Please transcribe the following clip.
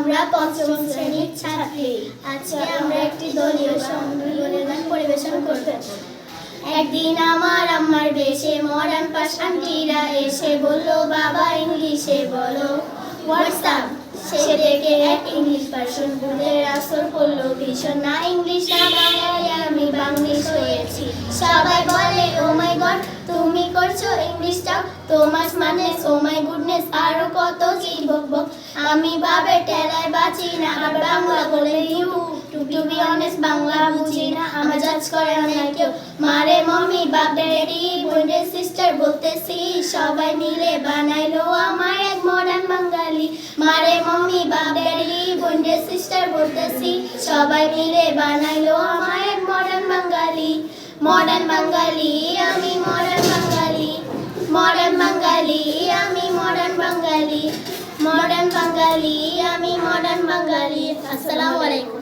আমরা পঞ্চম শ্রেণীর ছাত্রী। আজকে আমরা একটি দলীয় সম্মেলনের গান পরিবেশন করব। একদিন আমার আম্মার বেশে মডার্ন পাস আন্টিরা এসে বলল, বাবা ইংলিশে বলো হোয়াটস আপ। সে থেকে এক ইংলিশ ভার্সন বুঝে আসর পড়লো ভীষণ। না ইংলিশ না বাংলায় আমি বাংলিশ হয়েছি। সবাই বলে ও মাই গড তুমি করছো ইংলিশটা, তোমার মানে ও মাই গুডনেস আরো কত কি বকবক। আমি ভাবে টেলায় বাঁচি না, আর বাংলা বলে you to be honest Bangla বুঝি না। আমার জাজ করে না কেউ, মারে মমি বাপ ড্যাডি বোনের সিস্টার বলতেছি সবাই মিলে বানাইলো আমার এক মডার্ন বাঙালি। মারে মমি বাপ ড্যাডি বোনের সিস্টার বলতেছি সবাই মিলে বানাইলো আমার এক মডার্ন বাঙালি। মডার্ন বাঙালি আমি মডার্ন বাঙালি, মডার্ন বাঙালি আমি মডার্ন বাঙালি, মডার্ন বাঙালি আমি মডার্ন বাঙালি। আসসালামু আলাইকুম।